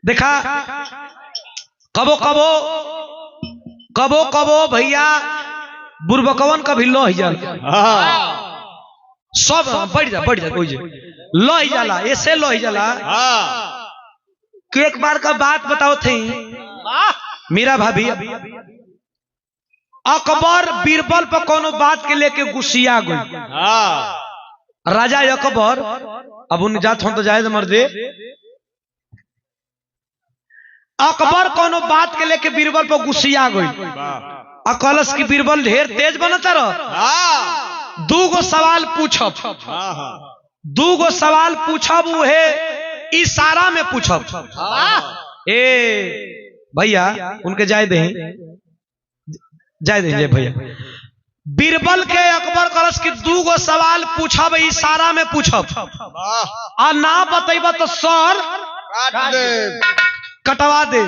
देखा कबो कबो कबो कबो भैया बुरबकवन का भी लो ही जाला सब बढ़ जा कोई लो ही जाला ऐसे लो ही जाला कि एक बार का बात बताओ थी मीरा भाभी अकबर बीरबल पर कोनो बात के लेके गुस्सिया गई। राजा अकबर अब उन जात हो तो जाए मर्दे अकबर कोनो बात के लेके बीरबल पर गुस्सिया गई। अकलस की बीरबल ढेर तेज बनता रह दूगो सवाल पूछब दूगो सवाल पूछब उहे इशारा में पूछब। ए भैया उनके जाए दे भैया बीरबल के अकबर कलश की दूगो सवाल पूछब इशारा में पूछब आ ना बतेब तो सर कटवा दे।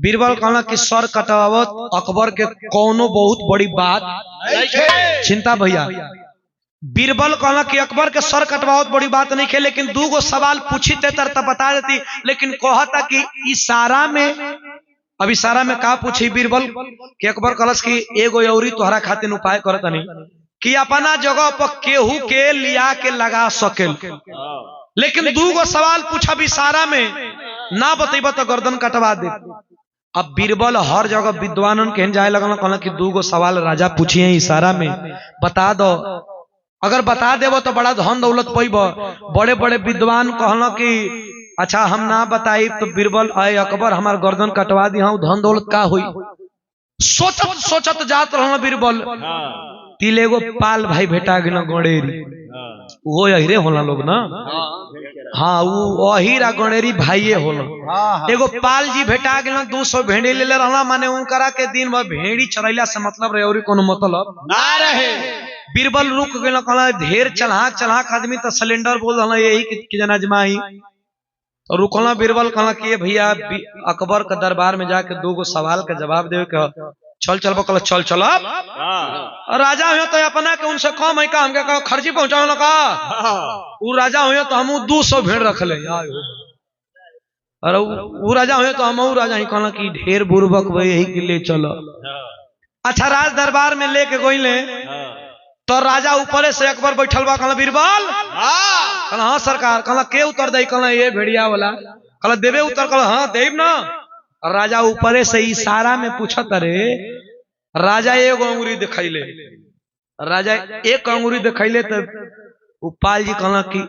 बीरबल कहला कि सर कटवावत अकबर के कोनो बहुत बड़ी बात चिंता भैया। बीरबल कहला कि अकबर के सर कटवावत बड़ी बात नहीं है लेकिन दूगो सवाल पूछी थे तो बता देती लेकिन कहता कि इशारा में। अब इशारा में का पूछी बीरबल कि अकबर कलश की एगो यौरी तोहरा खातिर उपाय करत नहीं कि अपना जगह पर केहू के लिया के लगा सकेल लेकिन दूगो सवाल पूछब इशारा में ना बतेब तो गर्दन कटवा दे। अब बीरबल हर जगह विद्वानन के जाए लगल कहला कि दूगो सवाल राजा पूछिए इशारा में बता दो अगर बता देव तो बड़ा धन दौलत पैब। बड़े बड़े विद्वान कहला कि अच्छा हम ना बताई तो बीरबल आए अकबर हमार गर्दन कटवा दी हाँ धन दौलत का हुई। सोचत सोचत जात रहा बीरबल तिल एगो पाल भाई भेटा गया गणेरी वो अहिरे होला लोग ना हाँ वो अहिरा गणेरी भाइये होला। एगो पाल जी भेटा गया 200 भेड़ी ले रहा माने उनकरा के दिन भर भेड़ी चरैला से मतलब रहे और कोनो मतलब ना रहे। बीरबल रुक गया कहला ढेर चलाक आदमी तो सिलेंडर बोल रहा यही कि जना जमाई तो रुकला। बीरबल कहला कि भैया अकबर के दरबार में जाके दूगो सवाल का जवाब देवे के चल कहला चल चल राजा हो तो अपना के उनसे कम है का हमके कहा खर्ची पहुंचाओ ना का वो राजा हो तो हम 200 भेड़ रख ले अरे वो राजा हो तो हम राजा ही कहला कि ढेर बुर्बक यही के लिए चलो। अच्छा राज दरबार में लेके गईले तो राजा ऊपर से अकबर बैठल बा कहला बीरबल कहला हाँ सरकार कहला के उतर दे कहला ये भेड़िया वाला कहला देवे उतर कहला हाँ देव ना। राजा ऊपर से इशारा में पूछत रे राजा एक अंगुरी दिखैले राजा एक अंगुरी दिखैले तो उपाल जी कहला कि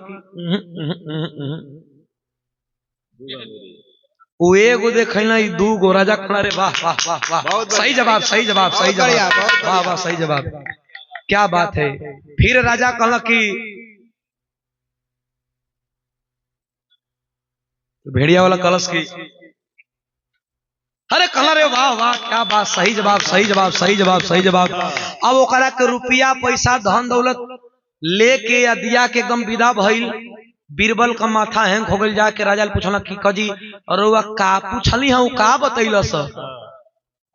वो एगो देखैला ई दूगो राजा कहला रे वाह वाह वाह वाह सही जवाब वाह वाह सही जवाब क्या बात है। फिर राजा कहला कि भेड़िया वाला कलश की अरे कहला रे वाह वाह क्या बात सही जवाब। अब ओकरा के रुपया पैसा धन दौलत लेके या दिया के एकदम विदा भइल। बीरबल का माथा हैंग हो गई जाके राजा पूछला कि कजी अरे का पूछली हाँ का बतैल स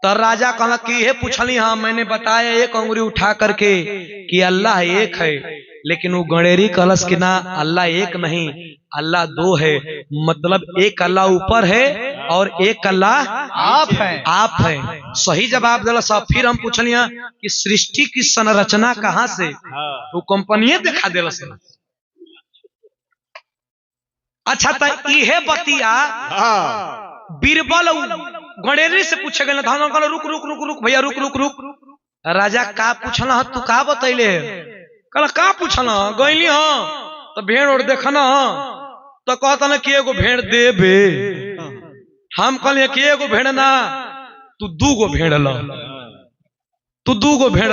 तो राजा कहला कि ये पूछली हाँ मैंने बताया एक अंगुरी उठा करके कि अल्लाह एक है लेकिन वो गणेरी कलश की ना अल्लाह एक नहीं अल्लाह दो है मतलब एक अल्लाह ऊपर है और एक अल्लाह आप है। सही जवाब दिला सब। फिर हम पूछलिया कि सृष्टि की संरचना कहाँ से तो कंपनी दिखा दिला सब। अच्छा तो इहे बतिया बीरबल गणेरी से पूछे गए धान रुक रुक रुक रुक भैया रुक रुक रुक राजा का पूछना तू का बतैले कहला का पूछना गईली हाँ तो भेड़ और देखना तो कहता ना कि एगो भेड़ देबे हम कहलिए कि एगो भेड़ ना तू दूगो भेड़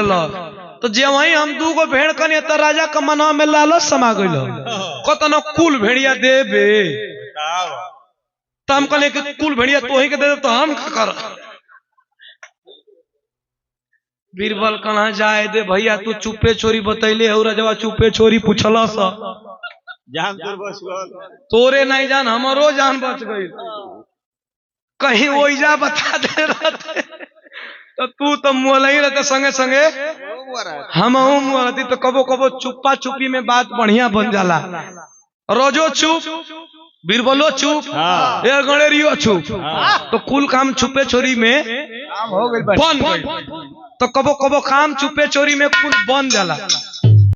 ल तो जे वही हम दूगो भेड़ कनिए तो राजा का मनवा में लालच समा गइल कहता ना कुल भेड़िया देबे तो हम कहलिए कि कुल भेड़िया तो ही के दे तो हम कर। बीरबल कहाँ जाए दे भैया तू चुपे छोरी बतैले हो राजा चुपे छोरी पूछला सा जान तोरे नहीं जान हमारो जान बच गई कहीं ओइजा बता दे रहते तो तू तो मुँह ही रहते संगे संगे हम तो कबो कबो चुप्पा चुप्पी में बात बढ़िया बन जाला रोजो चुप बीरबलो चुप, ये गणेरियो चुप, तो कुल काम छुपे चोरी में बन गई। तो कबो कबो काम छुपे चोरी में कुल बन जाला।